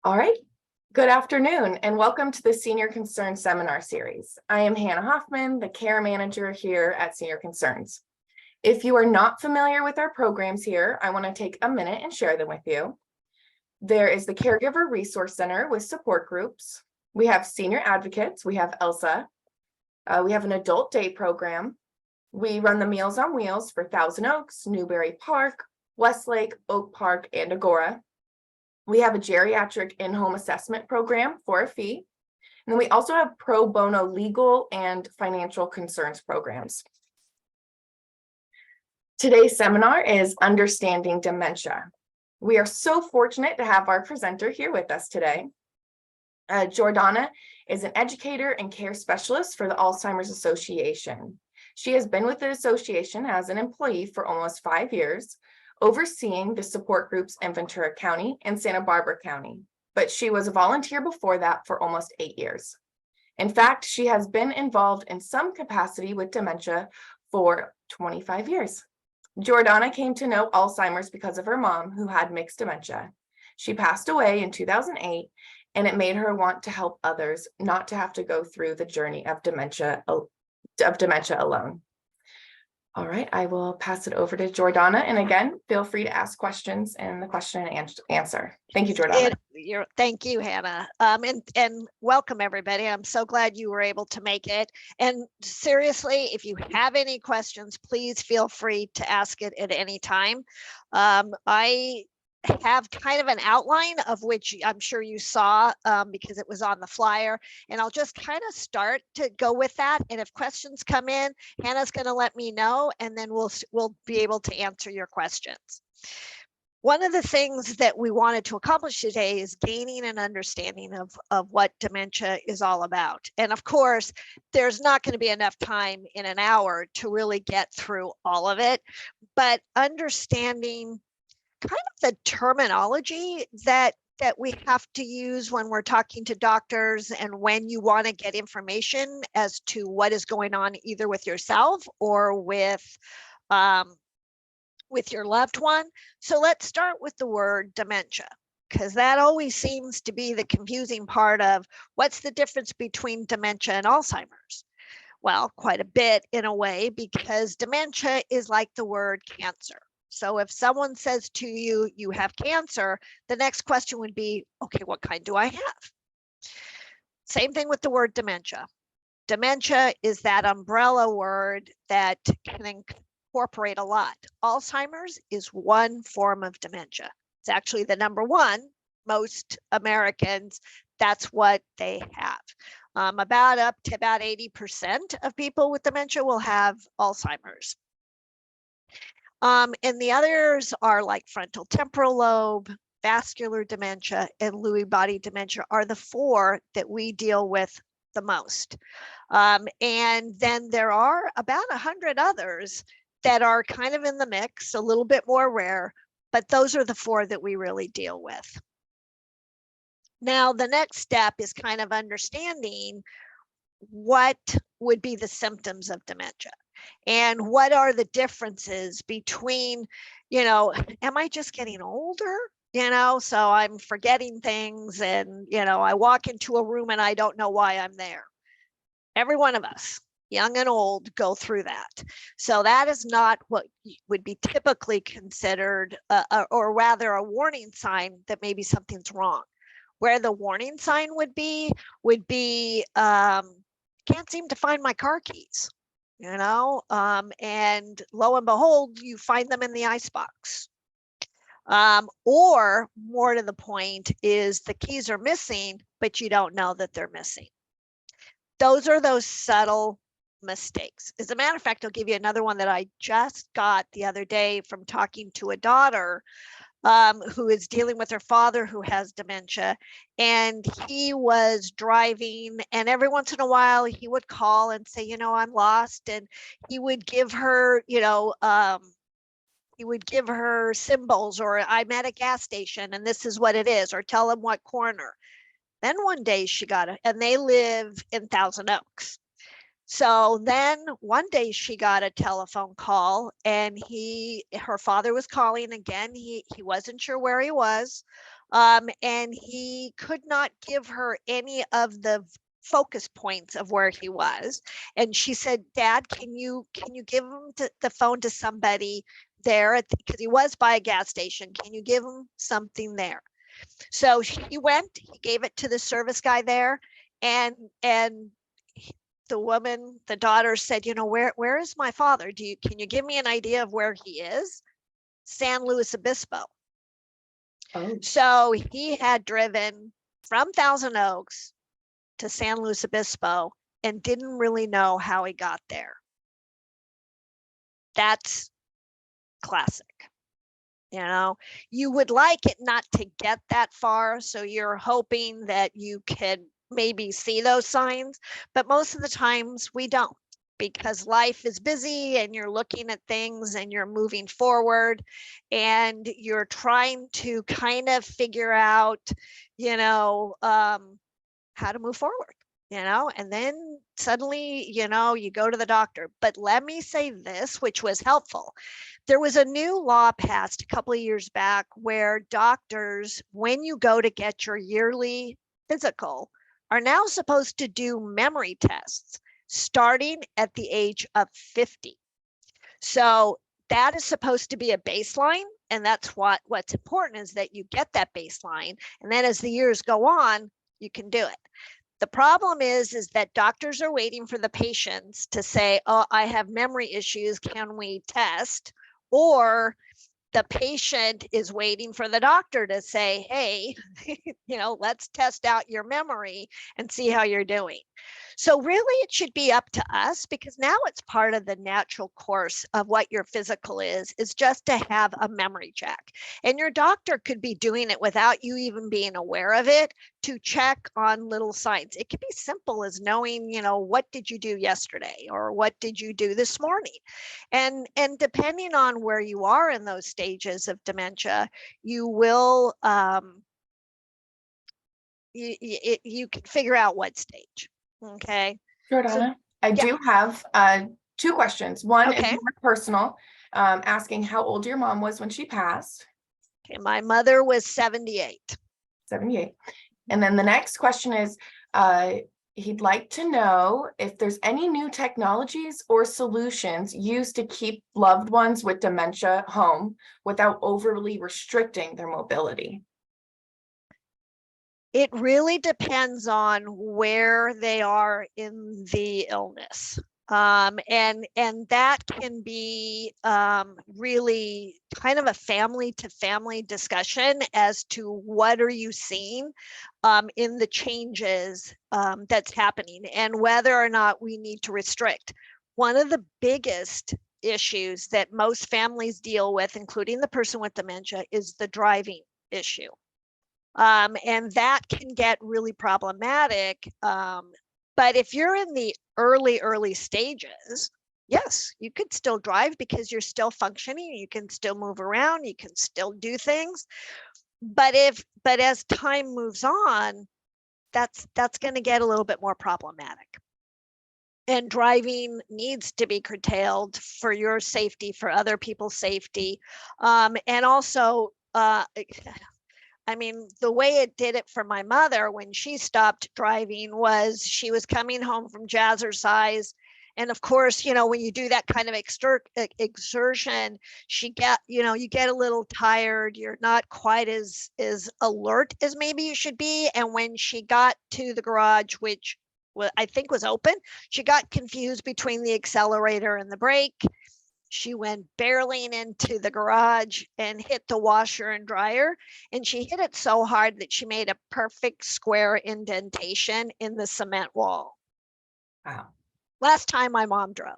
All right. Good afternoon and welcome to the Senior Concerns Seminar Series. I am Hannah Hoffman, the Care Manager here at Senior Concerns. If you are not familiar with our programs here, I want to take a minute and share them with you. There is the Caregiver Resource Center with support groups. We have senior advocates. We have ELSA. We have an adult day program. We run the Meals on Wheels for Thousand Oaks, Newberry Park, Westlake, Oak Park, and Agora. We have a geriatric in-home assessment program for a fee. And then we also have pro bono legal and financial concerns programs. Today's seminar is Understanding Dementia. We are so fortunate to have our presenter here with us today. Jordana is an educator and care specialist for the Alzheimer's Association. She has been with the association as an employee for almost 5 years, overseeing the support groups in Ventura County and Santa Barbara County, but she was a volunteer before that for almost 8 years. In fact, she has been involved in some capacity with dementia for 25 years. Jordana came to know Alzheimer's because of her mom, who had mixed dementia. She passed away in 2008, and it made her want to help others not to have to go through the journey of dementia alone. All right, I will pass it over to Jordana. And again, feel free to ask questions in the question and answer. Thank you, Jordana. Thank you, Hannah. And welcome, everybody. I'm so glad you were able to make it. And seriously, if you have any questions, please feel free to ask it at any time. I have kind of an outline of which I'm sure you saw because it was on the flyer, and I'll just kind of start to go with that. And if questions come in, Hannah's going to let me know, and then we'll be able to answer your questions. One of the things that we wanted to accomplish today is gaining an understanding of what dementia is all about. And of course, there's not going to be enough time in an hour to really get through all of it, but understanding kind of the terminology that we have to use when we're talking to doctors and when you want to get information as to what is going on either with yourself or with your loved one. So let's start with the word dementia, because that always seems to be the confusing part of what's the difference between dementia and Alzheimer's. Well, quite a bit in a way, because dementia is like the word cancer. So if someone says to you, you have cancer, the next question would be, okay, what kind do I have? Same thing with the word dementia. Dementia is that umbrella word that can incorporate a lot. Alzheimer's is one form of dementia. It's actually the number one. Most Americans, that's what they have. About up to about 80% of people with dementia will have Alzheimer's. And the others are like frontal temporal lobe, vascular dementia, and Lewy body dementia are the four that we deal with the most. And then there are about 100 others that are kind of in the mix, a little bit more rare, but those are the four that we really deal with. Now, the next step is kind of understanding what would be the symptoms of dementia. And what are the differences between, am I just getting older? So I'm forgetting things and, I walk into a room and I don't know why I'm there. Every one of us, young and old, go through that. So that is not what would be typically considered, or rather a warning sign that maybe something's wrong. Where the warning sign would be, can't seem to find my car keys. And lo and behold, you find them in the icebox. Or more to the point is the keys are missing, but you don't know that they're missing. Those are those subtle mistakes. As a matter of fact, I'll give you another one that I just got the other day from talking to a daughter who is dealing with her father who has dementia, and he was driving, and every once in a while he would call and say, I'm lost, and he would give her, symbols, or I'm at a gas station and this is what it is, or tell him what corner. Then one day she got it, and they live in Thousand Oaks. So then one day she got a telephone call, and her father was calling again. He wasn't sure where he was. And he could not give her any of the focus points of where he was. And she said, Dad, can you give him the phone to somebody there, because he was by a gas station. Can you give him something there? So he went, he gave it to the service guy there, and the daughter said, where is my father? Can you give me an idea of where he is? San Luis Obispo. Oh, So he had driven from Thousand Oaks to San Luis Obispo and didn't really know how he got there. That's classic. You would like it not to get that far, so you're hoping that you could maybe see those signs, but most of the times we don't, because life is busy and you're looking at things and you're moving forward and you're trying to kind of figure out, how to move forward, and then suddenly, you go to the doctor. But let me say this, which was helpful. There was a new law passed a couple of years back where doctors, when you go to get your yearly physical, are now supposed to do memory tests starting at the age of 50. So that is supposed to be a baseline. And that's what's important, is that you get that baseline. And then as the years go on, you can do it. The problem is that doctors are waiting for the patients to say, oh, I have memory issues, can we test? Or the patient is waiting for the doctor to say, hey, let's test out your memory and see how you're doing. So really it should be up to us, because now it's part of the natural course of what your physical is just to have a memory check. And your doctor could be doing it without you even being aware of it, to check on little signs. It could be simple as knowing, what did you do yesterday, or what did you do this morning? And depending on where you are in those stages of dementia, you will you can figure out what stage. Okay. Jordana, I yeah. do have two questions. One is Okay. more personal, asking how old your mom was when she passed. Okay. My mother was 78. 78. And then the next question is, he'd like to know if there's any new technologies or solutions used to keep loved ones with dementia home without overly restricting their mobility. It really depends on where they are in the illness. And that can be really kind of a family to family discussion as to what are you seeing in the changes that's happening, and whether or not we need to restrict. One of the biggest issues that most families deal with, including the person with dementia, is the driving issue. And that can get really problematic. But if you're in the early stages, yes, you could still drive because you're still functioning. You can still move around. You can still do things. But as time moves on, that's going to get a little bit more problematic. And driving needs to be curtailed for your safety, for other people's safety, and also. I mean, the way it did it for my mother when she stopped driving was she was coming home from jazzercise. And of course, when you do that kind of exertion, you get a little tired. You're not quite as alert as maybe you should be. And when she got to the garage, which I think was open, she got confused between the accelerator and the brake. She went barreling into the garage and hit the washer and dryer. And she hit it so hard that she made a perfect square indentation in the cement wall. Wow. Last time my mom drove,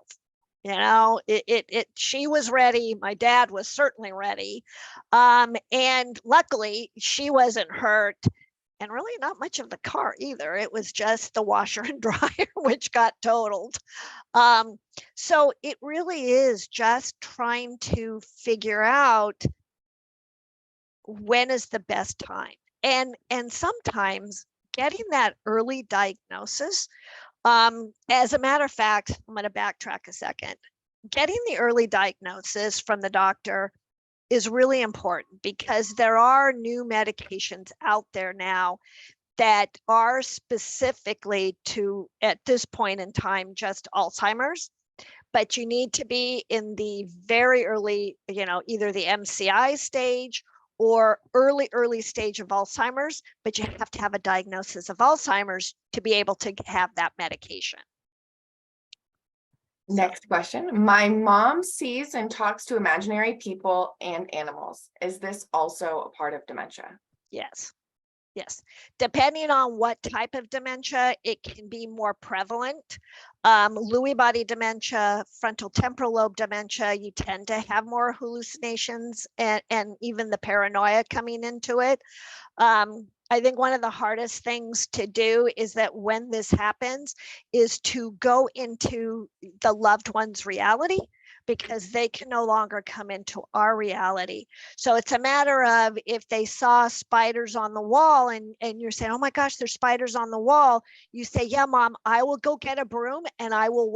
she was ready. My dad was certainly ready. And luckily she wasn't hurt. And really not much of the car either. It was just the washer and dryer, which got totaled. So it really is just trying to figure out when is the best time. And sometimes getting that early diagnosis As a matter of fact, I'm going to backtrack a second. Getting the early diagnosis from the doctor is really important because there are new medications out there now that are specifically to, at this point in time, just Alzheimer's. But you need to be in the very early, either the MCI stage or early stage of Alzheimer's, but you have to have a diagnosis of Alzheimer's to be able to have that medication. Next question. My mom sees and talks to imaginary people and animals. Is this also a part of dementia? Yes. Yes, depending on what type of dementia, it can be more prevalent. Lewy body dementia, frontal temporal lobe dementia, you tend to have more hallucinations and even the paranoia coming into it. I think one of the hardest things to do is that when this happens is to go into the loved one's reality, because they can no longer come into our reality. So it's a matter of if they saw spiders on the wall and you're saying, oh my gosh, there's spiders on the wall. You say, yeah, mom, I will go get a broom and I will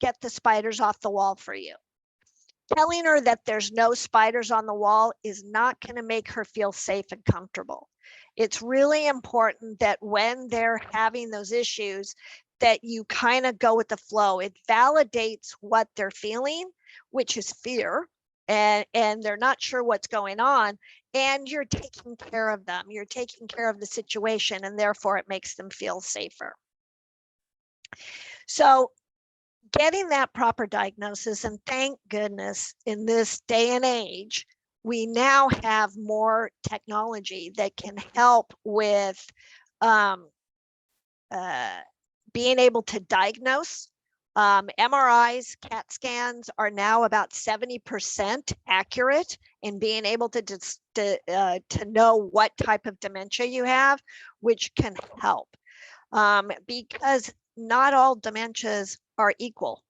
get the spiders off the wall for you. Telling her that there's no spiders on the wall is not going to make her feel safe and comfortable. It's really important that when they're having those issues, that you kind of go with the flow. It validates what they're feeling, which is fear, and they're not sure what's going on, and you're taking care of them. You're taking care of the situation, and therefore it makes them feel safer. So getting that proper diagnosis, and thank goodness in this day and age, we now have more technology that can help with being able to diagnose. MRIs, CAT scans are now about 70% accurate in being able to know what type of dementia you have, which can help. Because not all dementias are equal.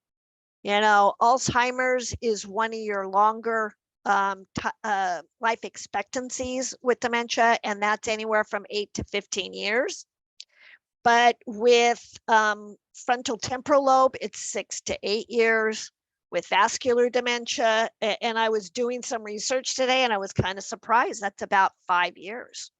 Alzheimer's is one of your longer life expectancies with dementia, and that's anywhere from 8 to 15 years. But with frontal temporal lobe, it's 6 to 8 years. With vascular dementia, and I was doing some research today and I was kind of surprised, that's about 5 years.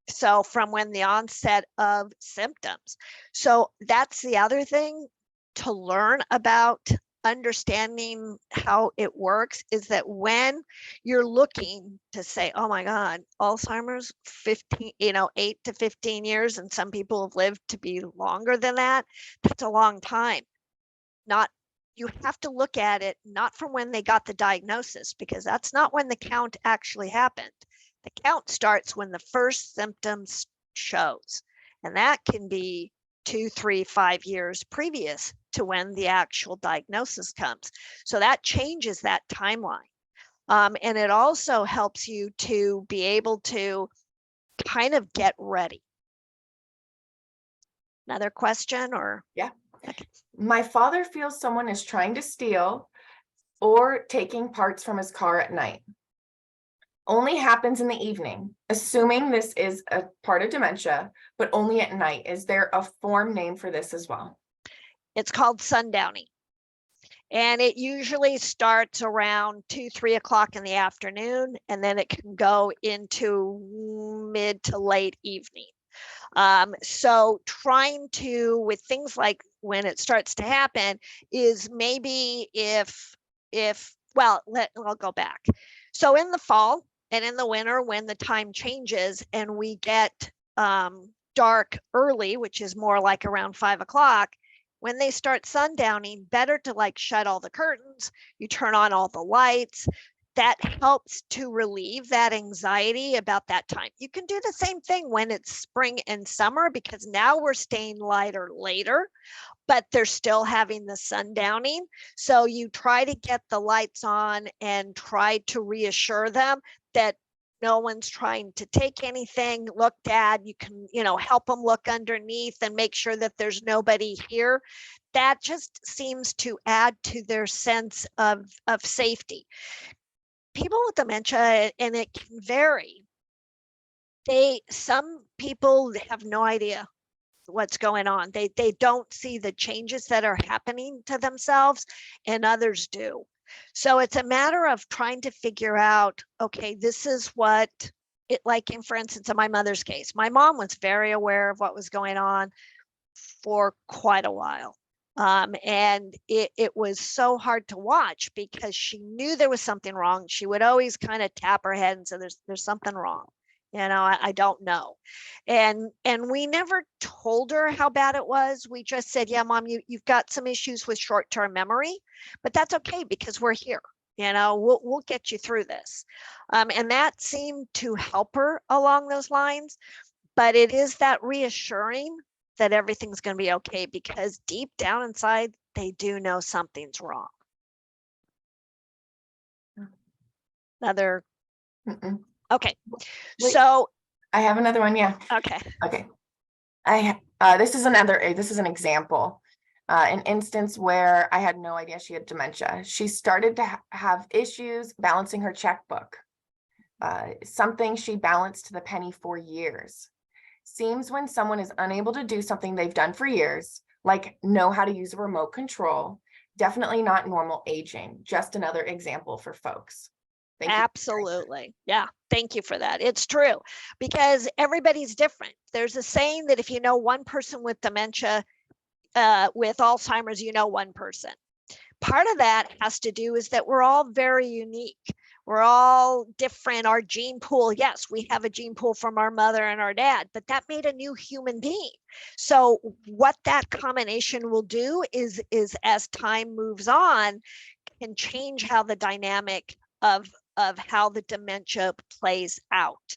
So from when the onset of symptoms. So that's the other thing to learn about understanding how it works, is that when you're looking to say, oh my God, Alzheimer's, 8 to 15 years, and some people have lived to be longer than that, that's a long time. You have to look at it not from when they got the diagnosis, because that's not when the count actually happened. The count starts when the first symptoms shows, and that can be 2, 3, 5 years previous to when the actual diagnosis comes. So that changes that timeline. And it also helps you to be able to kind of get ready. Another question or? Yeah. Okay. My father feels someone is trying to steal or taking parts from his car at night. Only happens in the evening. Assuming this is a part of dementia, but only at night. Is there a form name for this as well? It's called sundowning. And it usually starts around 2, 3 o'clock in the afternoon, and then it can go into mid to late evening. So trying to, with things like when it starts to happen, is maybe I'll go back. So in the fall and in the winter, when the time changes and we get dark early, which is more like around 5 o'clock, when they start sundowning, better to shut all the curtains, you turn on all the lights. That helps to relieve that anxiety about that time. You can do the same thing when it's spring and summer, because now we're staying lighter later, but they're still having the sundowning. So you try to get the lights on and try to reassure them that no one's trying to take anything. Look, Dad, you can, help them look underneath and make sure that there's nobody here. That just seems to add to their sense of safety. People with dementia, and it can vary, some people have no idea. what's going on. They don't see the changes that are happening to themselves, and others do. So it's a matter of trying to figure out, okay, this is what it, like in, for instance, in my mother's case, my mom was very aware of what was going on for quite a while. And it was so hard to watch because she knew there was something wrong. She would always kind of tap her head and say, there's something wrong. I don't know. And we never told her how bad it was. We just said, yeah, mom, you've got some issues with short-term memory, but that's okay because we're here. We'll get you through this. And that seemed to help her along those lines. But it is that reassuring that everything's going to be okay, because deep down inside, they do know something's wrong. Another. Mm-mm. Okay. Wait, So I have another one. Yeah. okay. Okay. This is an example. An instance where I had no idea she had dementia. She started to have issues balancing her checkbook. Something she balanced to the penny for years. Seems when someone is unable to do something they've done for years, like know how to use a remote control, definitely not normal aging. Just another example for folks. Thank you. Absolutely. Yeah. Thank you for that. It's true, because everybody's different. There's a saying that if you know one person with dementia, with Alzheimer's, you know one person. Part of that has to do is that we're all very unique. We're all different. Our gene pool, yes, we have a gene pool from our mother and our dad, but that made a new human being. So what that combination will do is as time moves on, can change how the dynamic of how the dementia plays out.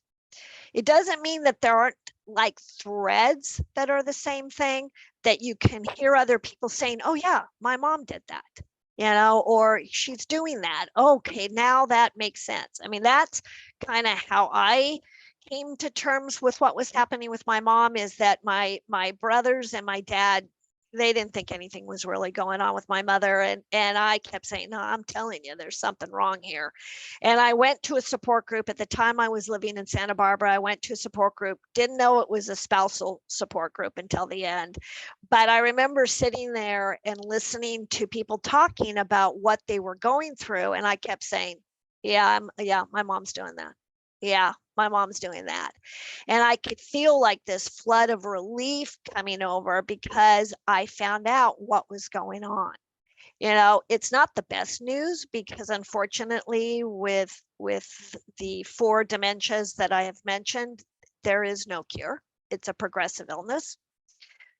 It doesn't mean that there aren't like threads that are the same thing, that you can hear other people saying, oh yeah, my mom did that, or she's doing that. Okay, now that makes sense. I mean, that's kind of how I came to terms with what was happening with my mom, is that my brothers and my dad, they didn't think anything was really going on with my mother. And I kept saying, no, I'm telling you, there's something wrong here. And I went to a support group. At the time I was living in Santa Barbara, I went to a support group, didn't know it was a spousal support group until the end. But I remember sitting there and listening to people talking about what they were going through. And I kept saying, yeah, my mom's doing that. Yeah, my mom's doing that. And I could feel like this flood of relief coming over, because I found out what was going on. It's not the best news, because unfortunately with the 4 dementias that I have mentioned, there is no cure. It's a progressive illness.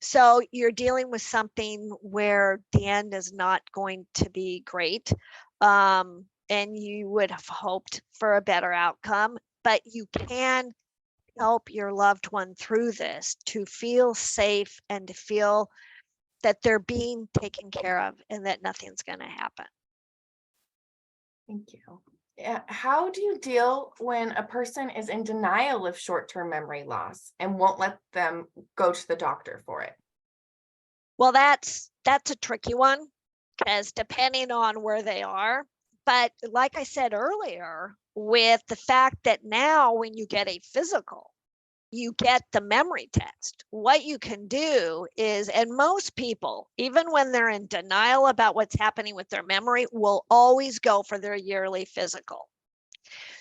So you're dealing with something where the end is not going to be great. And you would have hoped for a better outcome, but you can help your loved one through this to feel safe and to feel that they're being taken care of and that nothing's going to happen. Thank you. Yeah. How do you deal when a person is in denial of short-term memory loss and won't let them go to the doctor for it? Well, that's a tricky one, because depending on where they are. But like I said earlier, with the fact that now when you get a physical, you get the memory test. What you can do is, and most people, even when they're in denial about what's happening with their memory, will always go for their yearly physical.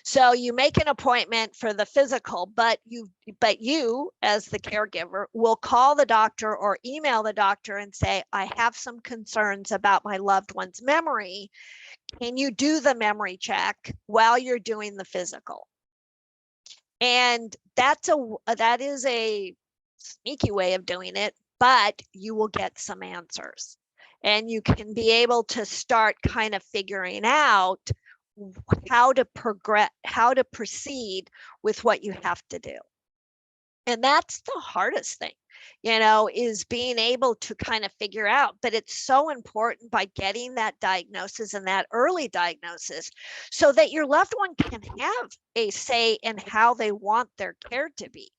So you make an appointment for the physical, but you as the caregiver will call the doctor or email the doctor and say, I have some concerns about my loved one's memory. Can you do the memory check while you're doing the physical? And that is a sneaky way of doing it, but you will get some answers. And you can be able to start kind of figuring out how to proceed with what you have to do. And that's the hardest thing, is being able to kind of figure out. But it's so important by getting that diagnosis and that early diagnosis, so that your loved one can have a say in how they want their care to be.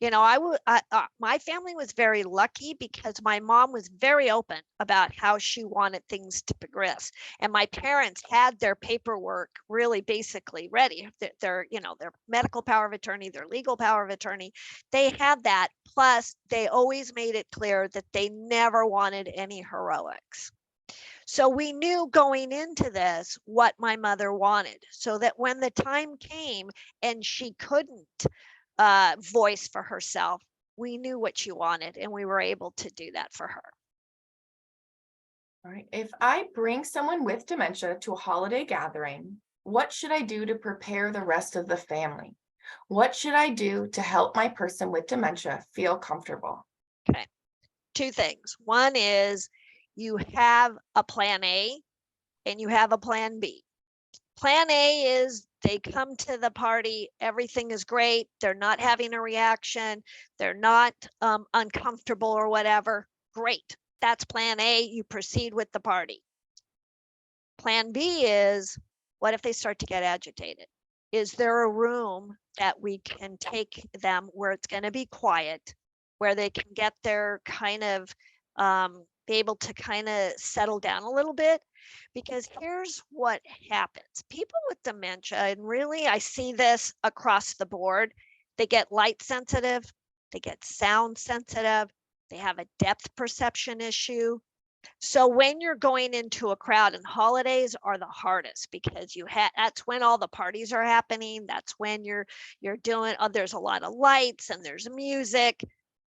My family was very lucky, because my mom was very open about how she wanted things to progress, and my parents had their paperwork really basically ready. Their medical power of attorney, their legal power of attorney, they had that. Plus they always made it clear that they never wanted any heroics. So we knew going into this what my mother wanted, so that when the time came and she couldn't voice for herself, we knew what she wanted and we were able to do that for her. All right. If I bring someone with dementia to a holiday gathering, what should I do to prepare the rest of the family? What should I do to help my person with dementia feel comfortable? Okay. Two things. One is you have a plan A and you have a plan B. Plan A is they come to the party, everything is great, they're not having a reaction, they're not uncomfortable or whatever. Great. That's plan A. You proceed with the party. Plan B is, what if they start to get agitated? Is there a room that we can take them where it's going to be quiet, where they can get their kind of be able to kind of settle down a little bit? Because here's what happens. People with dementia, and really I see this across the board, they get light sensitive, they get sound sensitive, they have a depth perception issue. So when you're going into a crowd, and holidays are the hardest because that's when all the parties are happening. That's when you're doing, there's a lot of lights and there's music.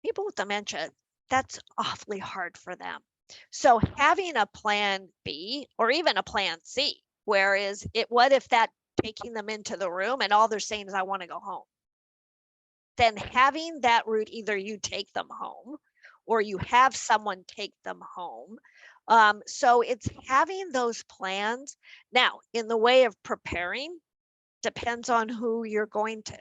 People with dementia, that's awfully hard for them. So having a plan B or even a plan C, whereas what if that taking them into the room and all they're saying is, I want to go home. Then having that route, either you take them home or you have someone take them home. So it's having those plans. Now, in the way of preparing, depends on who you're going to.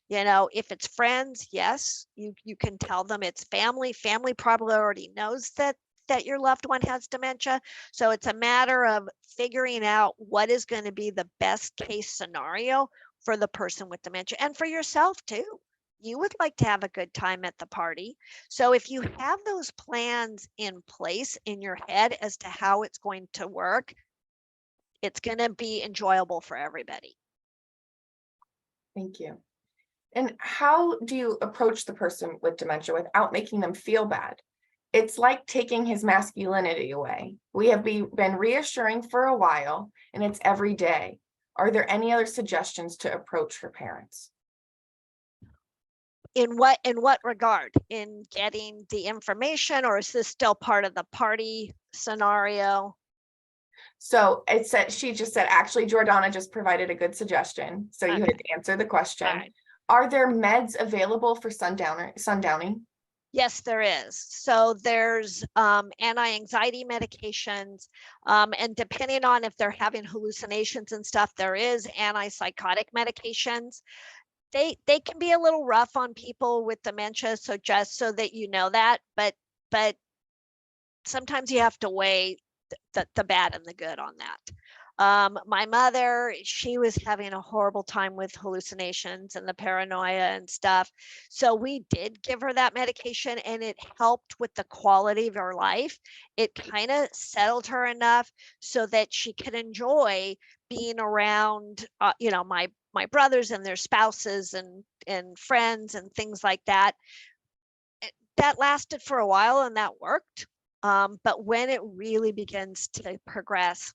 If it's friends, yes, you can tell them. It's family. Family probably already knows that your loved one has dementia. So it's a matter of figuring out what is going to be the best case scenario for the person with dementia and for yourself too. You would like to have a good time at the party. So if you have those plans in place in your head as to how it's going to work, it's going to be enjoyable for everybody. Thank you. And how do you approach the person with dementia without making them feel bad? It's like taking his masculinity away. We have been reassuring for a while, and it's every day. Are there any other suggestions to approach for parents? In what regard? In getting the information, or is this still part of the party scenario? So she just said, actually, Jordana just provided a good suggestion. So you had to answer the question. Right. Are there meds available for sundowning? Yes, there is. So there's anti-anxiety medications, and depending on if they're having hallucinations and stuff, there is antipsychotic medications. They can be a little rough on people with dementia, so just so that you know that, but sometimes you have to weigh the bad and the good on that. My mother, she was having a horrible time with hallucinations and the paranoia and stuff. So we did give her that medication and it helped with the quality of her life. It kind of settled her enough so that she could enjoy being around, my brothers and their spouses and friends and things like that. That lasted for a while and that worked. But when it really begins to progress,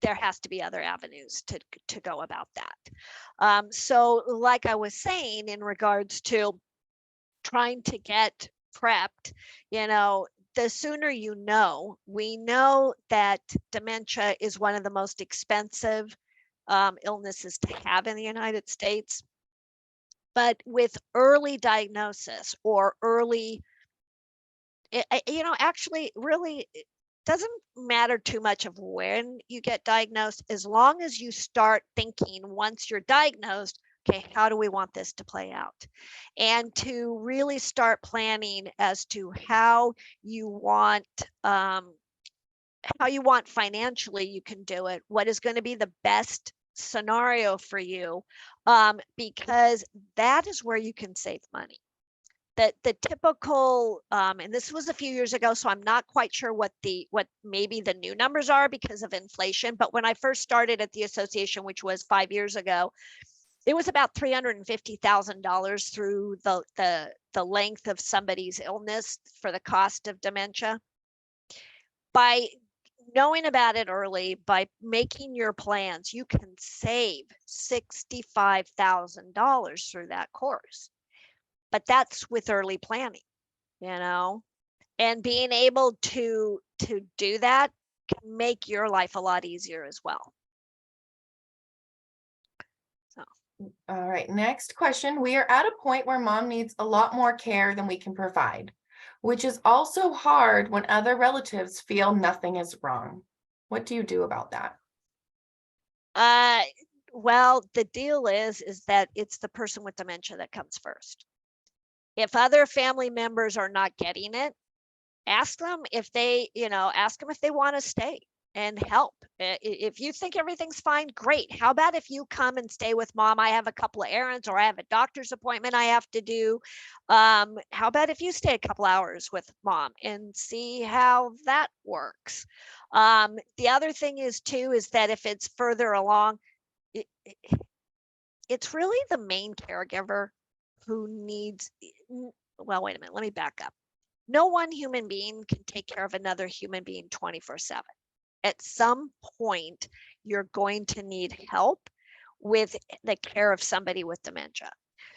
there has to be other avenues to go about that. So like I was saying, in regards to trying to get prepped, the sooner we know that dementia is one of the most expensive illnesses to have in the United States. But with early diagnosis or early, actually really it doesn't matter too much of when you get diagnosed, as long as you start thinking once you're diagnosed, okay, how do we want this to play out? And to really start planning as to how you want financially you can do it, what is going to be the best scenario for you, because that is where you can save money. The typical, and this was a few years ago, so I'm not quite sure what maybe the new numbers are because of inflation. But when I first started at the association, which was 5 years ago, it was about $350,000 through the length of somebody's illness for the cost of dementia. By knowing about it early, by making your plans, you can save $65,000 through that course. But that's with early planning, and being able to do that can make your life a lot easier as well. All right, next question. We are at a point where mom needs a lot more care than we can provide, which is also hard when other relatives feel nothing is wrong. What do you do about that? Well, the deal is that it's the person with dementia that comes first. If other family members are not getting it, ask them if they want to stay and help. If you think everything's fine, great. How about if you come and stay with mom? I have a couple of errands, or I have a doctor's appointment I have to do. How about if you stay a couple hours with mom and see how that works? The other thing is that if it's further along, it's really the main caregiver who needs, well, wait a minute, let me back up. No one human being can take care of another human being 24/7. At some point, you're going to need help with the care of somebody with dementia.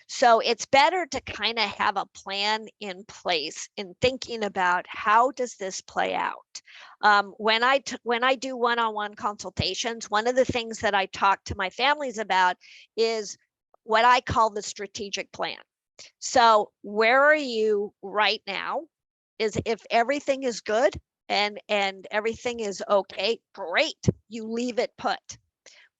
So it's better to kind of have a plan in place in thinking about how does this play out. When I do one-on-one consultations, one of the things that I talk to my families about is what I call the strategic plan. So where are you right now? Is if everything is good and everything is okay, great, you leave it put.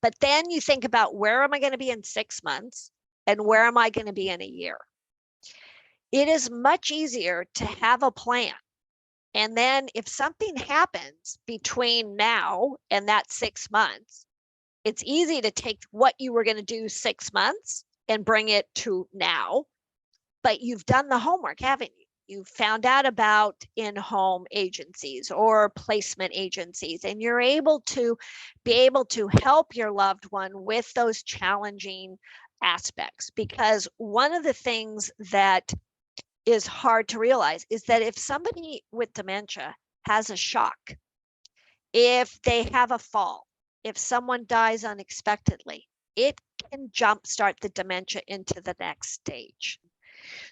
But then you think about, where am I going to be in 6 months and where am I going to be in a year? It is much easier to have a plan. And then if something happens between now and that 6 months, it's easy to take what you were going to do 6 months and bring it to now. But you've done the homework, haven't you? You found out about in-home agencies or placement agencies, and you're able to help your loved one with those challenging aspects. Because one of the things that is hard to realize is that if somebody with dementia has a shock, if they have a fall, if someone dies unexpectedly, it can jumpstart the dementia into the next stage.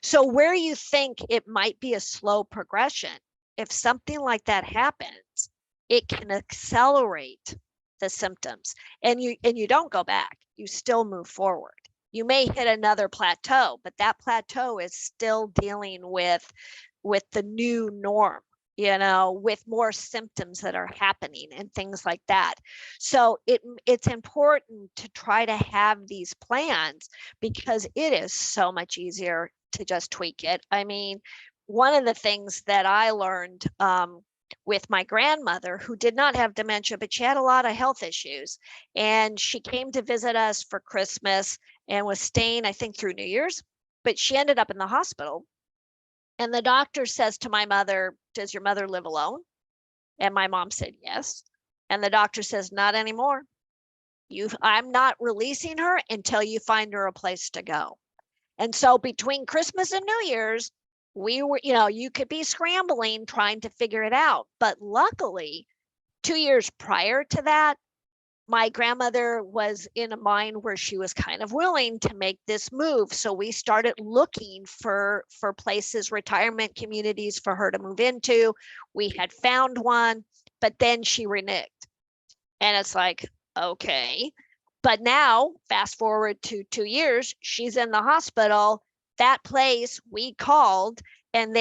So where you think it might be a slow progression, if something like that happens, it can accelerate the symptoms, and you don't go back, you still move forward. You may hit another plateau, but that plateau is still dealing with the new norm, with more symptoms that are happening and things like that. So it's important to try to have these plans, because it is so much easier to just tweak it. I mean, one of the things that I learned with my grandmother, who did not have dementia, but she had a lot of health issues, and she came to visit us for Christmas and was staying, I think, through New Year's, but she ended up in the hospital. And the doctor says to my mother, "Does your mother live alone?" And my mom said, "Yes." And the doctor says, "Not anymore. I'm not releasing her until you find her a place to go." And so between Christmas and New Year's, we were, you could be scrambling trying to figure it out. But luckily, 2 years prior to that, my grandmother was in a mind where she was kind of willing to make this move. So we started looking for places, retirement communities for her to move into. We had found one, but then she reneged. And it's like, okay. But now, fast forward to 2 years, she's in the hospital. That place we called, and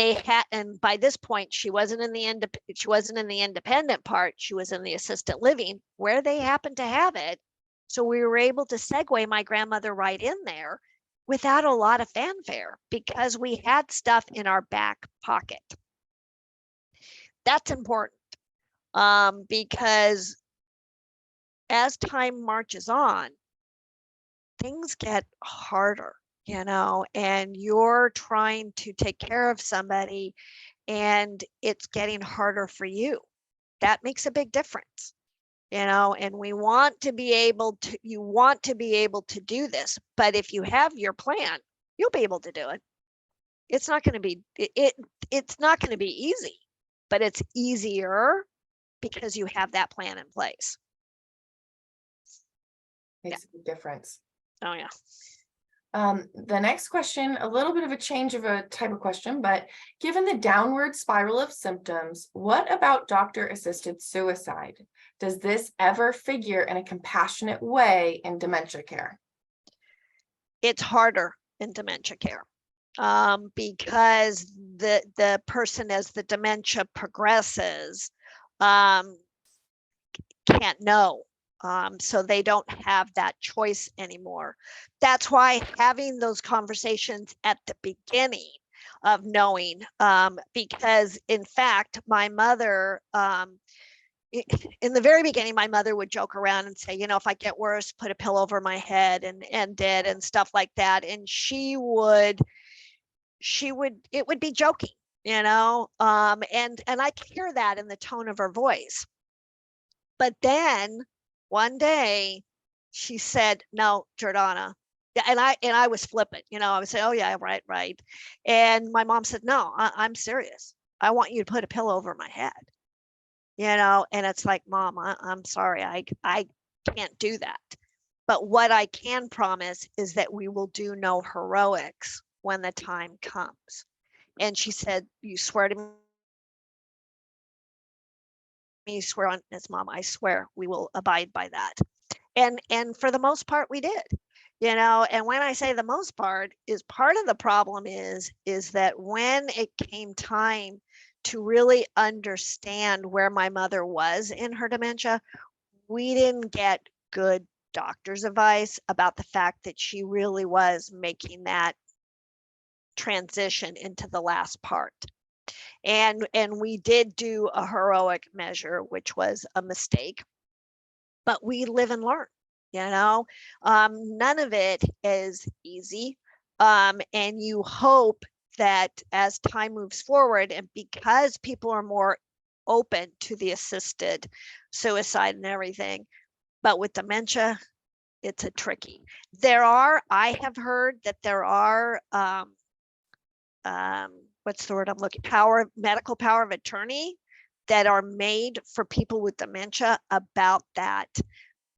by this point, she wasn't in the independent part. She was in the assisted living, where they happened to have it. So we were able to segue my grandmother right in there without a lot of fanfare, because we had stuff in our back pocket. That's important, because as time marches on, things get harder, and you're trying to take care of somebody and it's getting harder for you. That makes a big difference. and we want to be able to, you want to be able to do this, but if you have your plan, you'll be able to do it. It's not going to be, it's not going to be easy, but it's easier because you have that plan in place. Makes a big difference. Oh yeah. The next question, a little bit of a change of a type of question, but given the downward spiral of symptoms, what about doctor-assisted suicide? Does this ever figure in a compassionate way in dementia care? It's harder in dementia care because the person, as the dementia progresses, can't know. So they don't have that choice anymore. That's why having those conversations at the beginning of knowing, because in fact, my mother, in the very beginning, my mother would joke around and say, if I get worse, put a pillow over my head and end it and stuff like that. And it would be joking, and I could hear that in the tone of her voice. But then one day she said, "No, Jordana." And I was flippant, I would say, "Oh yeah, right." And my mom said, "No, I'm serious. I want you to put a pillow over my head." And it's like, "Mom, I'm sorry, I can't do that. But what I can promise is that we will do no heroics when the time comes." And she said, "You swear to me?" "You swear on this, Mom?" "I swear we will abide by that." And for the most part, we did. And when I say the most part, is part of the problem is that when it came time to really understand where my mother was in her dementia, we didn't get good doctor's advice about the fact that she really was making that transition into the last part. And we did do a heroic measure, which was a mistake, but we live and learn. None of it is easy, and you hope that as time moves forward, and because people are more open to the assisted suicide and everything, but with dementia, it's a tricky. I have heard that there are what's the word I'm looking, medical power of attorney that are made for people with dementia about that,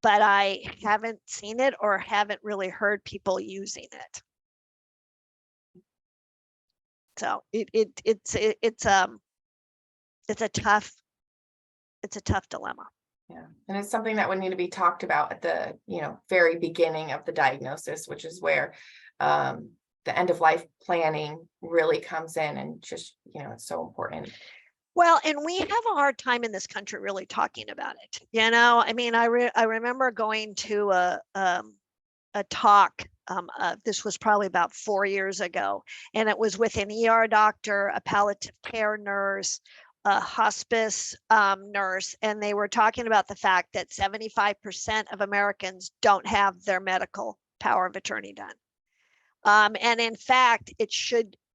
but I haven't seen it or haven't really heard people using it. So it's a tough dilemma. Yeah, and it's something that would need to be talked about at the, very beginning of the diagnosis, which is where the end of life planning really comes in, and just, it's so important. Well, and we have a hard time in this country really talking about it. I mean, I remember going to a talk. This was probably about 4 years ago, and it was with an ER doctor, a palliative care nurse, a hospice nurse, and they were talking about the fact that 75% of Americans don't have their medical power of attorney done. And in fact,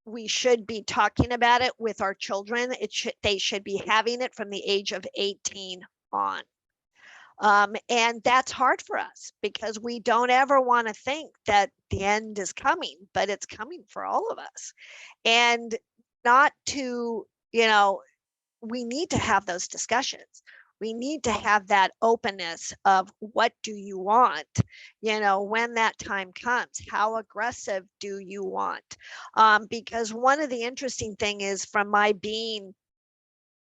we should be talking about it with our children. They should be having it from the age of 18 on. And that's hard for us because we don't ever want to think that the end is coming, but it's coming for all of us. And not to, we need to have those discussions. We need to have that openness of what do you want, when that time comes, how aggressive do you want? Because one of the interesting thing is, from my being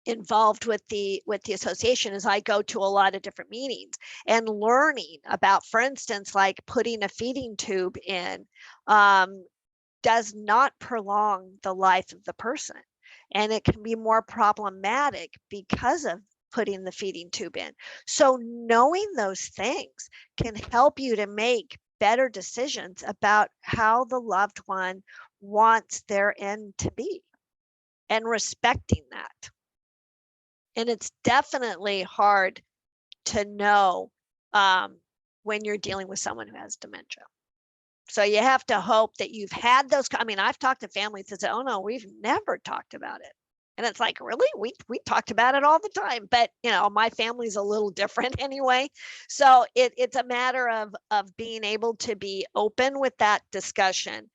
involved with the association, is I go to a lot of different meetings and learning about, for instance, like putting a feeding tube in does not prolong the life of the person. And it can be more problematic because of putting the feeding tube in. So knowing those things can help you to make better decisions about how the loved one wants their end to be, and respecting that. And it's definitely hard to know when you're dealing with someone who has dementia. So you have to hope that you've had those. I mean, I've talked to families that say, "Oh no, we've never talked about it." And it's like, really? We talked about it all the time, but you know, my family's a little different anyway. So it's a matter of being able to be open with that discussion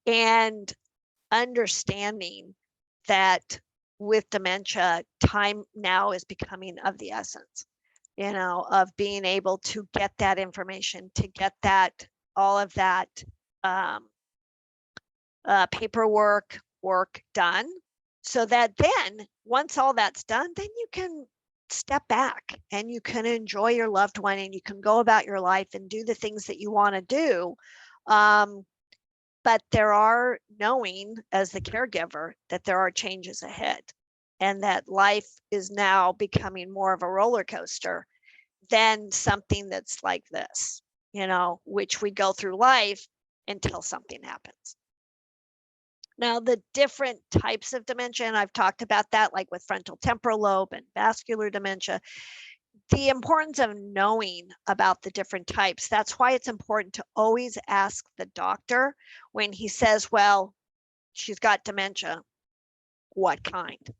and understanding that with dementia, time now is becoming of the essence, you know, of being able to get that information, to get that, all of that um, paperwork work done, so that then once all that's done, then you can step back and you can enjoy your loved one and you can go about your life and do the things that you want to do. But there are, knowing as the caregiver that there are changes ahead and that life is now becoming more of a roller coaster than something that's like this, you know, which we go through life until something happens. Now, the different types of dementia, and I've talked about that, like with frontal temporal lobe and vascular dementia, the importance of knowing about the different types. That's why it's important to always ask the doctor when he says, well, she's got dementia, what kind?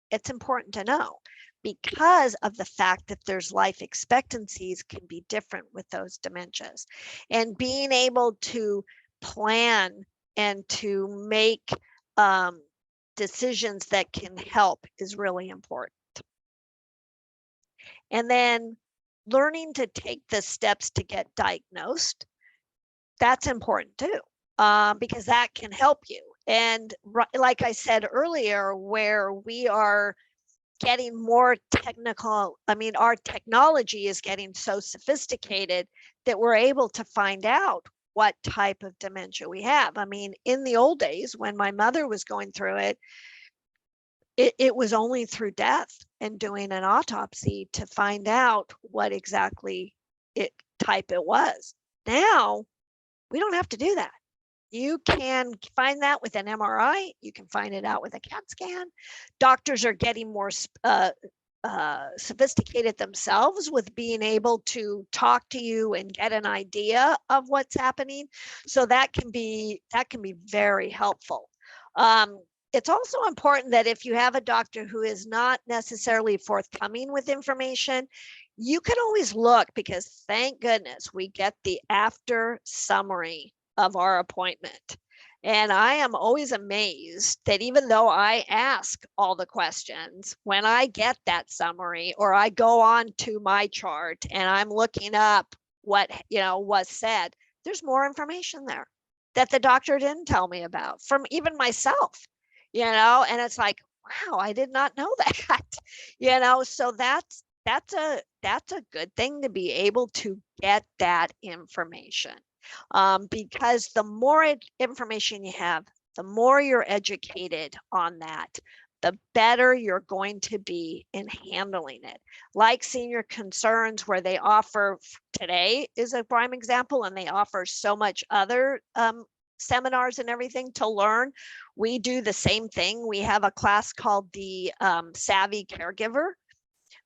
It's important to know because of the fact that there's life expectancies can be different with those dementias. And being able to plan and to make decisions that can help is really important. And then learning to take the steps to get diagnosed, that's important too, because that can help you. And like I said earlier, where we are getting more technical, I mean, our technology is getting so sophisticated that we're able to find out what type of dementia we have. I mean, in the old days when my mother was going through it, it was only through death and doing an autopsy to find out what exactly type it was. Now we don't have to do that. You can find that with an MRI. You can find it out with a CAT scan. Doctors are getting more sophisticated themselves with being able to talk to you and get an idea of what's happening. So that can be very helpful. It's also important that if you have a doctor who is not necessarily forthcoming with information, you can always look, because thank goodness we get the after summary of our appointment. And I am always amazed that even though I ask all the questions, when I get that summary or I go on to my chart and I'm looking up what, you know, was said, there's more information there that the doctor didn't tell me about from even myself, you know, and it's like, wow, I did not know that, you know, so that's a good thing to be able to get that information. Because the more information you have, the more you're educated on that, the better you're going to be in handling it. Like Senior Concerns, where they offer, today is a prime example, and they offer so much other seminars and everything to learn. We do the same thing. We have a class called the Savvy Caregiver.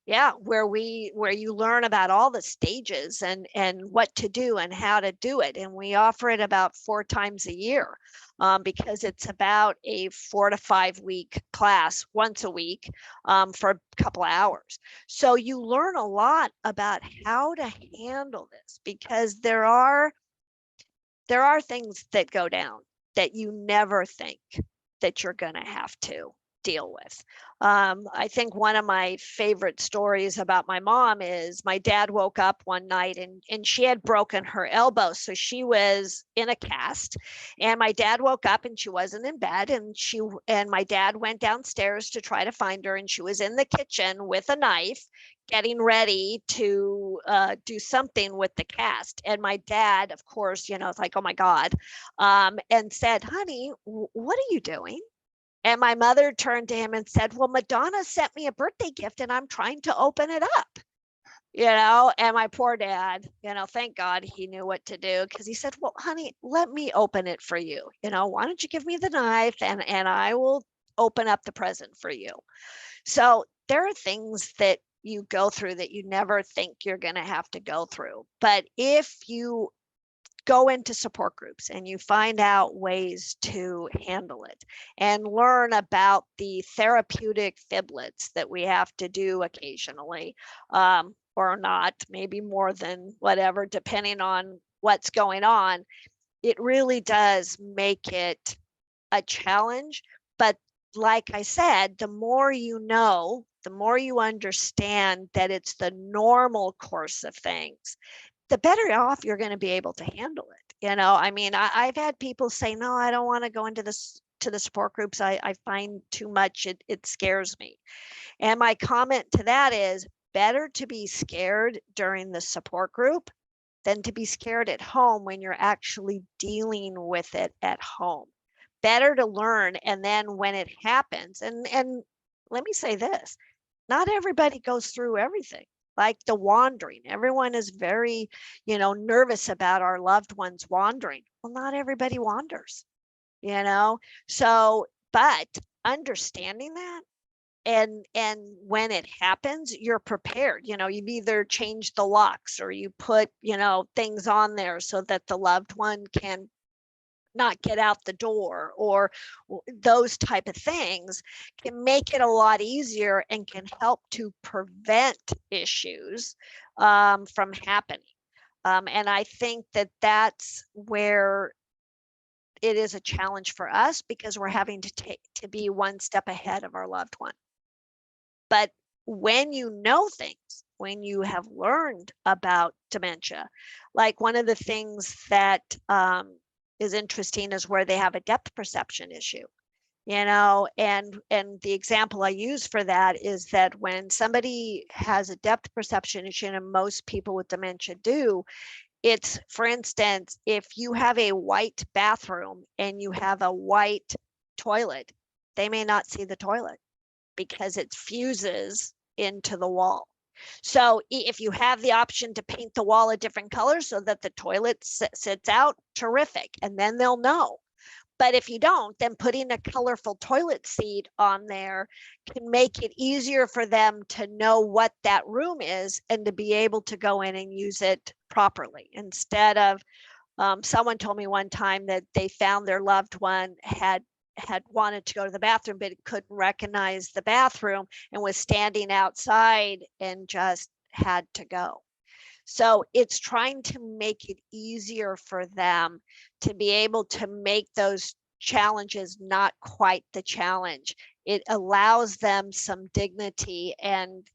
Yeah, where you learn about all the stages and what to do and how to do it. And we offer it about 4 times a year, because it's about a 4 to 5 week class once a week, for a couple of hours. So you learn a lot about how to handle this, because there are things that go down that you never think that you're going to have to deal with. I think one of my favorite stories about my mom is my dad woke up one night and she had broken her elbow. So she was in a cast, and my dad woke up and she wasn't in bed, and my dad went downstairs to try to find her, and she was in the kitchen with a knife getting ready to do something with the cast. And my dad, of course, you know, it's like, oh my God, and said, honey, what are you doing? And my mother turned to him and said, well, Madonna sent me a birthday gift and I'm trying to open it up, you know. And my poor dad, you know, thank God he knew what to do, because he said, well, honey, let me open it for you. You know, why don't you give me the knife and I will open up the present for you. So there are things that you go through that you never think you're going to have to go through. But if you go into support groups and you find out ways to handle it and learn about the therapeutic fiblets that we have to do occasionally, or not, maybe more than whatever, depending on what's going on, it really does make it a challenge. But like I said, the more you know, the more you understand that it's the normal course of things, the better off you're going to be able to handle it. I mean, I've had people say, no, I don't want to go into this to the support groups. I find too much, it scares me. And my comment to that is, better to be scared during the support group than to be scared at home when you're actually dealing with it at home. Better to learn, and then when it happens, and let me say this, not everybody goes through everything. Like the wandering, everyone is very, nervous about our loved ones wandering. Well, not everybody wanders, so, but understanding that, and when it happens, you're prepared. You've either changed the locks or you put things on there so that the loved one can not get out the door, or those type of things can make it a lot easier and can help to prevent issues from happening. And I think that that's where it is a challenge for us, because we're having to be one step ahead of our loved one. But when you know things, when you have learned about dementia, like one of the things that is interesting is where they have a depth perception issue, and the example I use for that is that when somebody has a depth perception issue, and most people with dementia do, it's, for instance, if you have a white bathroom and you have a white toilet, they may not see the toilet because it fuses into the wall. So if you have the option to paint the wall a different color so that the toilet sits out, terrific, and then they'll know. But if you don't, then putting a colorful toilet seat on there can make it easier for them to know what that room is and to be able to go in and use it properly. Instead of, someone told me one time that they found their loved one had wanted to go to the bathroom, but it couldn't recognize the bathroom and was standing outside and just had to go. So it's trying to make it easier for them to be able to make those challenges not quite the challenge. It allows them some dignity and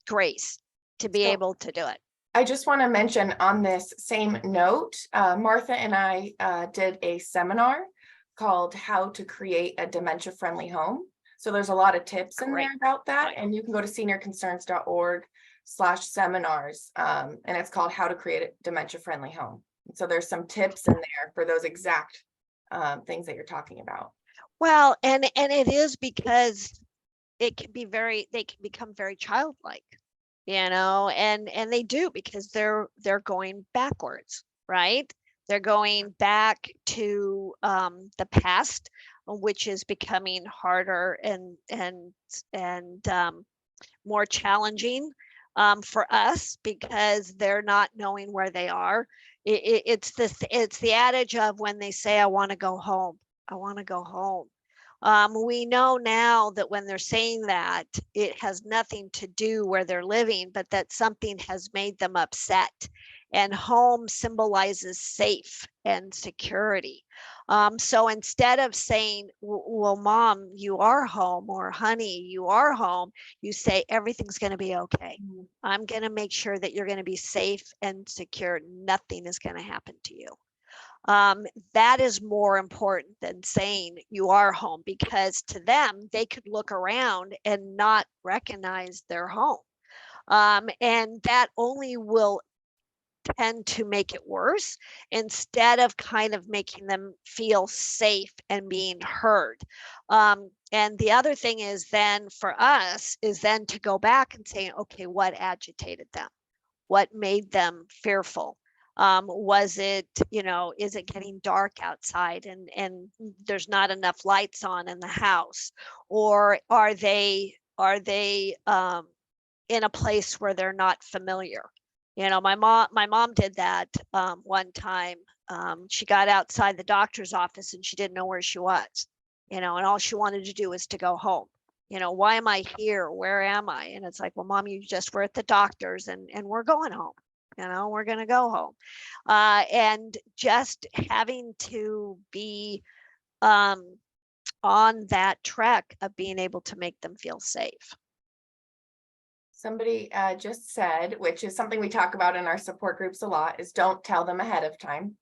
grace to be able to do it. I just want to mention on this same note, Martha and I did a seminar called How to Create a Dementia-Friendly Home. So there's a lot of tips in there about that, and you can go to seniorconcerns.org/seminars, and it's called How to Create a Dementia-Friendly Home. And so there's some tips in there for those exact things that you're talking about. Well, and it is because it can be they can become very childlike, and they do, because they're going backwards, right? They're going back to the past, which is becoming harder and more challenging for us, because they're not knowing where they are. It's the adage of, when they say, I want to go home, I want to go home. We know now that when they're saying that, it has nothing to do where they're living, but that something has made them upset. And home symbolizes safe and security. So instead of saying, well, mom, you are home, or honey, you are home, you say, everything's going to be okay. I'm going to make sure that you're going to be safe and secure. Nothing is going to happen to you. That is more important than saying you are home, because to them, they could look around and not recognize their home. And that only will tend to make it worse, instead of kind of making them feel safe and being heard. And the other thing is then for us is then to go back and say, okay, what agitated them? What made them fearful? Was it, is it getting dark outside and there's not enough lights on in the house? Or are they in a place where they're not familiar? You know, my mom did that one time. She got outside the doctor's office and she didn't know where she was, you know, and all she wanted to do was to go home. You know, why am I here? Where am I? And it's like, well, mom, you just were at the doctor's and we're going home. You know, we're going to go home. And just having to be on that trek of being able to make them feel safe. Somebody just said, which is something we talk about in our support groups a lot, is don't tell them ahead of time.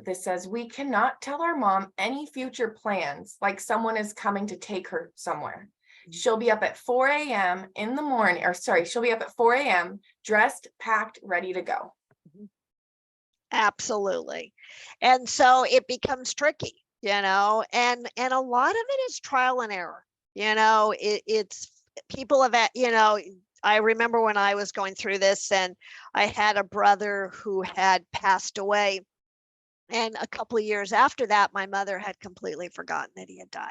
This says, we cannot tell our mom any future plans, like someone is coming to take her somewhere. She'll be up at 4 a.m. in the morning, or sorry, she'll be up at 4 a.m., dressed, packed, ready to go. Absolutely. And so it becomes tricky, you know, and a lot of it is trial and error. You know, it's people have, you know, I remember when I was going through this and I had a brother who had passed away. And a couple of years after that, my mother had completely forgotten that he had died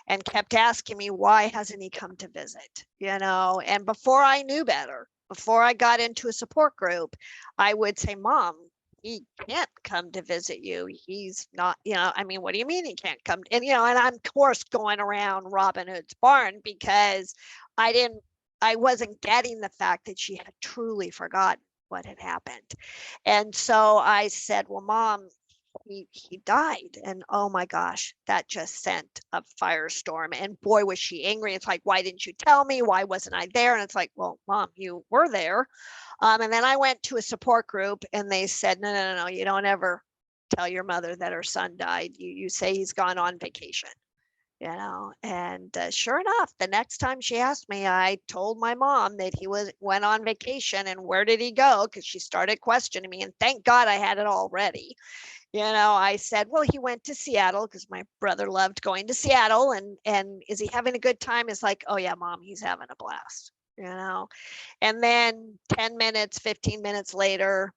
and kept asking me, why hasn't he come to visit? You know, and before I knew better, before I got into a support group, I would say, Mom, he can't come to visit you. He's not, you know, I mean, what do you mean he can't come? And, you know, and I'm, of course, going around Robin Hood's barn because I wasn't getting the fact that she had truly forgotten what had happened. And so I said, well, Mom, he died. And oh my gosh, that just sent a firestorm. And boy, was she angry. It's like, why didn't you tell me? Why wasn't I there? And it's like, well, Mom, you were there. And then I went to a support group and they said, no, you don't ever tell your mother that her son died. You say he's gone on vacation. You know, and sure enough, the next time she asked me, I told my mom that he went on vacation. And where did he go? Because she started questioning me, and thank God I had it all ready. You know, I said, well, he went to Seattle because my brother loved going to Seattle. And is he having a good time? It's like, oh yeah, Mom, he's having a blast. You know, and then 10 minutes, 15 minutes later,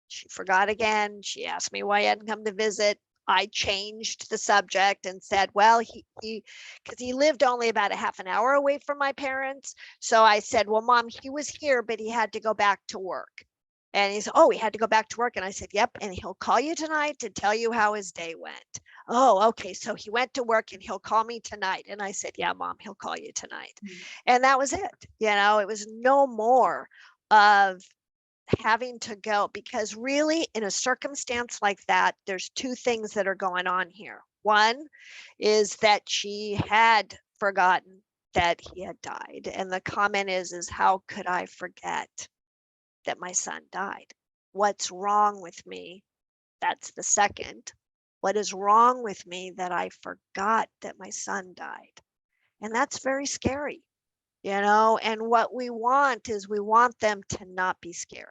she forgot again. She asked me why he hadn't come to visit. I changed the subject and said, well, because he lived only about a half an hour away from my parents. So I said, well, Mom, he was here, but he had to go back to work. And he said, oh, he had to go back to work. And I said, yep. And he'll call you tonight to tell you how his day went. Oh, okay. So he went to work and he'll call me tonight. And I said, yeah, Mom, he'll call you tonight. And that was it. You know, it was no more of having to go, because really in a circumstance like that, there's two things that are going on here. One is that she had forgotten that he had died. And the comment is how could I forget that my son died? What's wrong with me? That's the second. What is wrong with me that I forgot that my son died? And that's very scary, you know, and what we want is we want them to not be scared.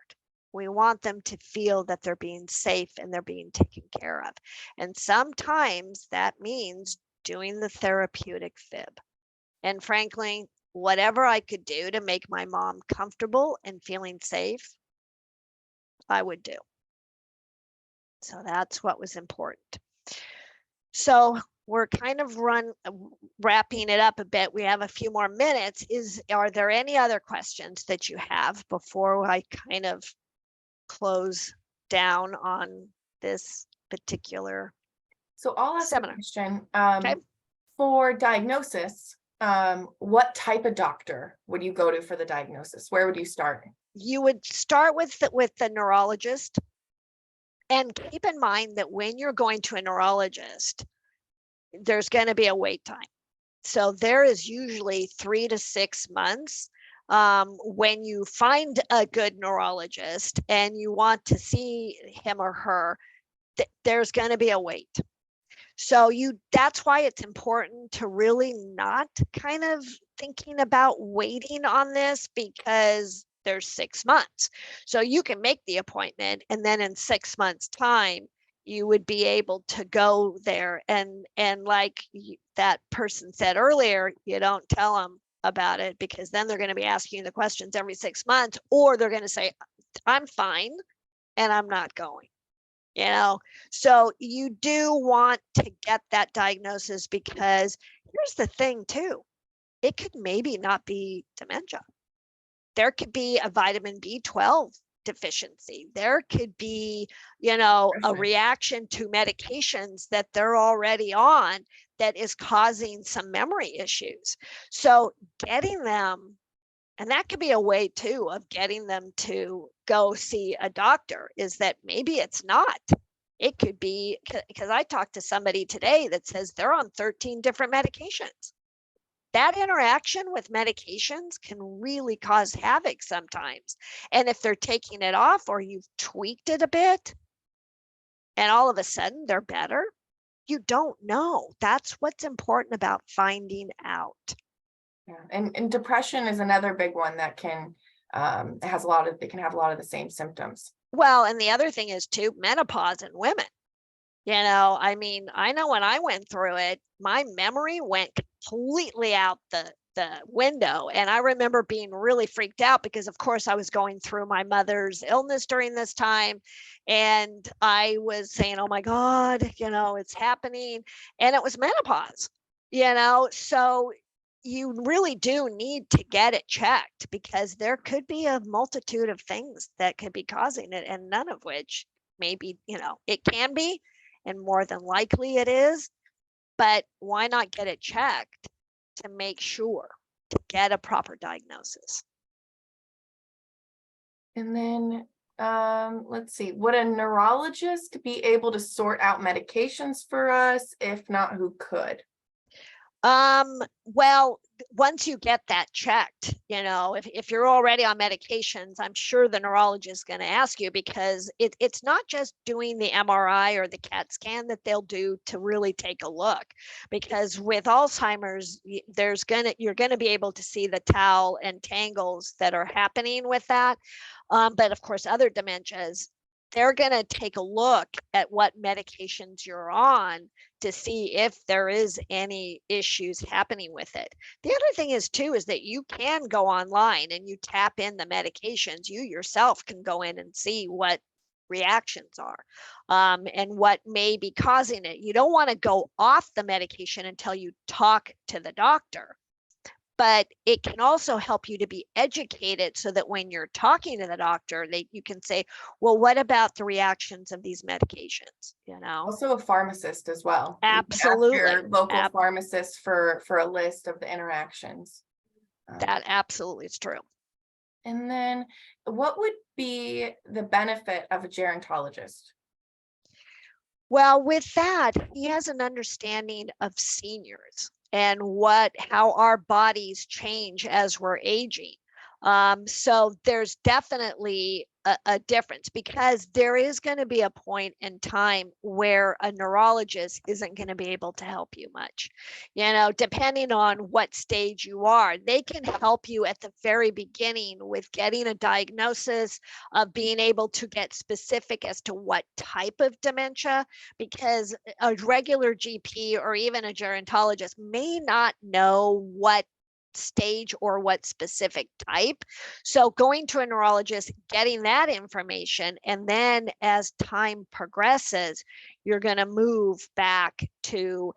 We want them to feel that they're being safe and they're being taken care of. And sometimes that means doing the therapeutic fib. And frankly, whatever I could do to make my mom comfortable and feeling safe, I would do. So that's what was important. So we're kind of wrapping it up a bit. We have a few more minutes. Are there any other questions that you have before I kind of close down on this particular So I'll ask seminar? a question. Okay. For diagnosis, what type of doctor would you go to for the diagnosis? Where would you start? You would start with the neurologist. And keep in mind that when you're going to a neurologist, there's going to be a wait time. So there is usually 3 to 6 months when you find a good neurologist and you want to see him or her, there's going to be a wait. So that's why it's important to really not kind of thinking about waiting on this, because there's 6 months. So you can make the appointment and then in 6 months time, you would be able to go there. And like that person said earlier, you don't tell them about it, because then they're going to be asking you the questions every 6 months, or they're going to say, I'm fine and I'm not going. You know, so you do want to get that diagnosis, because here's the thing too, it could maybe not be dementia. There could be a vitamin B12 deficiency. There could be, you know, a reaction to medications that they're already on that is causing some memory issues. So getting them, and that could be a way too of getting them to go see a doctor, is that maybe it's not. It could be, because I talked to somebody today that says they're on 13 different medications. That interaction with medications can really cause havoc sometimes. And if they're taking it off or you've tweaked it a bit and all of a sudden they're better, you don't know. That's what's important about finding out. Yeah, and depression is another big one that can it has a lot of, they can have a lot of the same symptoms. Well, and the other thing is too, menopause in women. You know, I mean, I know when I went through it, my memory went completely out the window. And I remember being really freaked out because, of course, I was going through my mother's illness during this time. And I was saying, oh my God, you know, it's happening. And it was menopause, you know, so you really do need to get it checked because there could be a multitude of things that could be causing it, and none of which maybe, you know, it can be, and more than likely it is, but why not get it checked to make sure to get a proper diagnosis? And then let's see, would a neurologist be able to sort out medications for us? If not, who could? Well, once you get that checked, you know, if you're already on medications, I'm sure the neurologist is going to ask you, because it's not just doing the MRI or the CAT scan that they'll do to really take a look, because with Alzheimer's, you're going to be able to see the tau and tangles that are happening with that. But of course, other dementias, they're going to take a look at what medications you're on to see if there is any issues happening with it. The other thing is too, is that you can go online and you tap in the medications. You yourself can go in and see what reactions are and what may be causing it. You don't want to go off the medication until you talk to the doctor. But it can also help you to be educated so that when you're talking to the doctor, you can say, well, what about the reactions of these medications? You know, Also a pharmacist as well. You can ask absolutely. your local pharmacist for a list of the interactions. That absolutely is true. And then what would be the benefit of a gerontologist? Well, with that, he has an understanding of seniors and how our bodies change as we're aging. So there's definitely a difference, because there is going to be a point in time where a neurologist isn't going to be able to help you much. You know, depending on what stage you are, they can help you at the very beginning with getting a diagnosis, of being able to get specific as to what type of dementia, because a regular GP or even a gerontologist may not know what stage or what specific type. So going to a neurologist, getting that information, and then as time progresses, you're going to move back to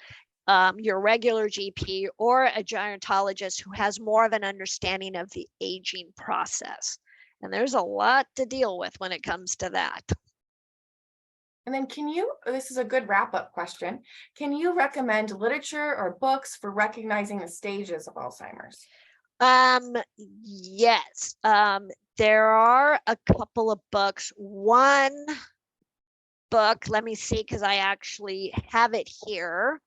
your regular GP or a gerontologist who has more of an understanding of the aging process. And there's a lot to deal with when it comes to that. And then this is a good wrap-up question, can you recommend literature or books for recognizing the stages of Alzheimer's? Yes. There are a couple of books. One book, let me see, because I actually have it here.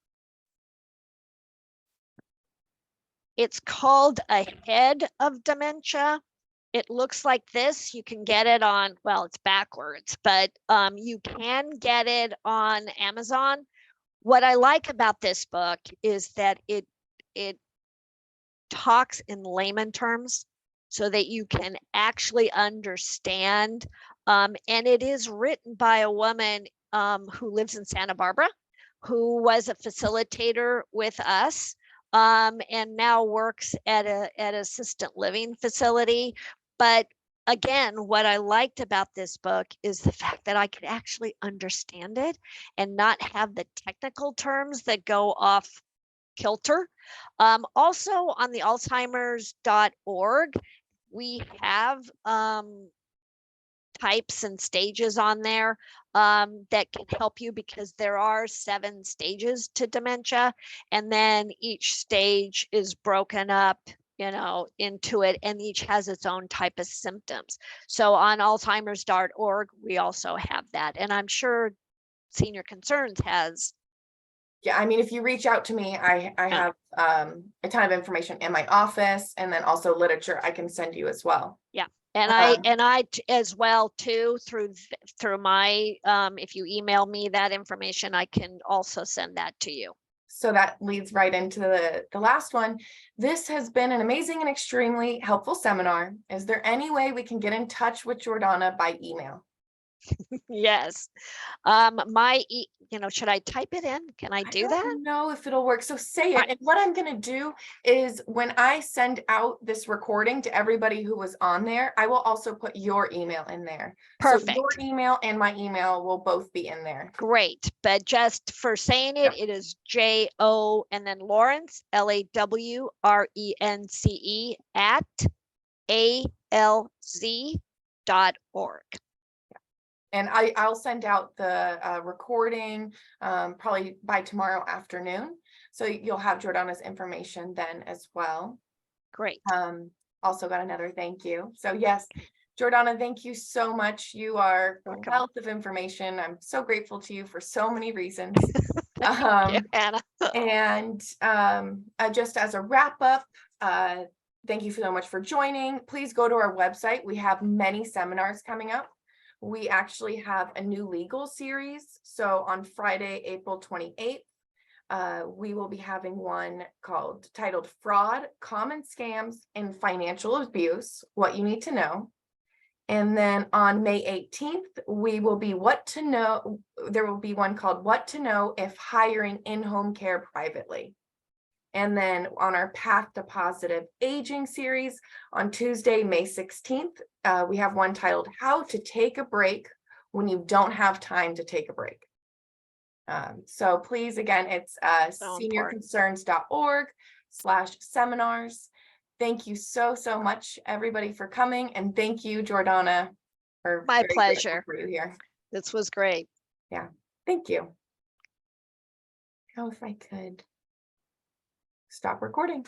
It's called Ahead of Dementia. It looks like this. You can get it on, well, it's backwards, but you can get it on Amazon. What I like about this book is that it talks in layman terms so that you can actually understand. And it is written by a woman who lives in Santa Barbara, who was a facilitator with us, and now works at an assistant living facility. But again, what I liked about this book is the fact that I could actually understand it and not have the technical terms that go off kilter. Also on the alzheimers.org, we have types and stages on there that can help you, because there are 7 stages to dementia, and then each stage is broken up, into it, and each has its own type of symptoms. So on alzheimers.org, we also have that, and I'm sure Senior Concerns has. Yeah, I mean, if you reach out to me, I have a ton of information in my office, and then also literature I can send you as well. Yeah. And I as well too, through my, if you email me that information, I can also send that to you. So that leads right into the last one. This has been an amazing and extremely helpful seminar. Is there any way we can get in touch with Jordana by email? Yes. Should I type it in? Can I do that? I don't know if it'll work. So say it. Right. And what I'm going to do is when I send out this recording to everybody who was on there, I will also put your email in there. Perfect. So your email and my email will both be in there. Great. But just for saying it, it is J-O and then Lawrence, Lawrence at alz.org. And I'll send out the recording probably by tomorrow afternoon. So you'll have Jordana's information then as well. Great. Also got another thank you. So yes, Jordana, thank you so much. You are a wealth of information. I'm so grateful to you for so many reasons. Thank you, Anna. And just as a wrap up, thank you so much for joining. Please go to our website. We have many seminars coming up. We actually have a new legal series. So on Friday, April 28th, we will be having one titled Fraud, Common Scams, and Financial Abuse, What You Need to Know. And then on May 18th, we will be there will be one called What to Know If Hiring In-Home Care Privately. And then on our Path to Positive Aging series on Tuesday, May 16th, we have one titled How to Take a Break When You Don't Have Time to Take a Break. So please, again, it's seniorconcerns.org/seminars. Thank you so much, everybody, for coming. And thank you, Jordana, for my pleasure for you here. This was great. Yeah, thank you. Now, if I could stop recording.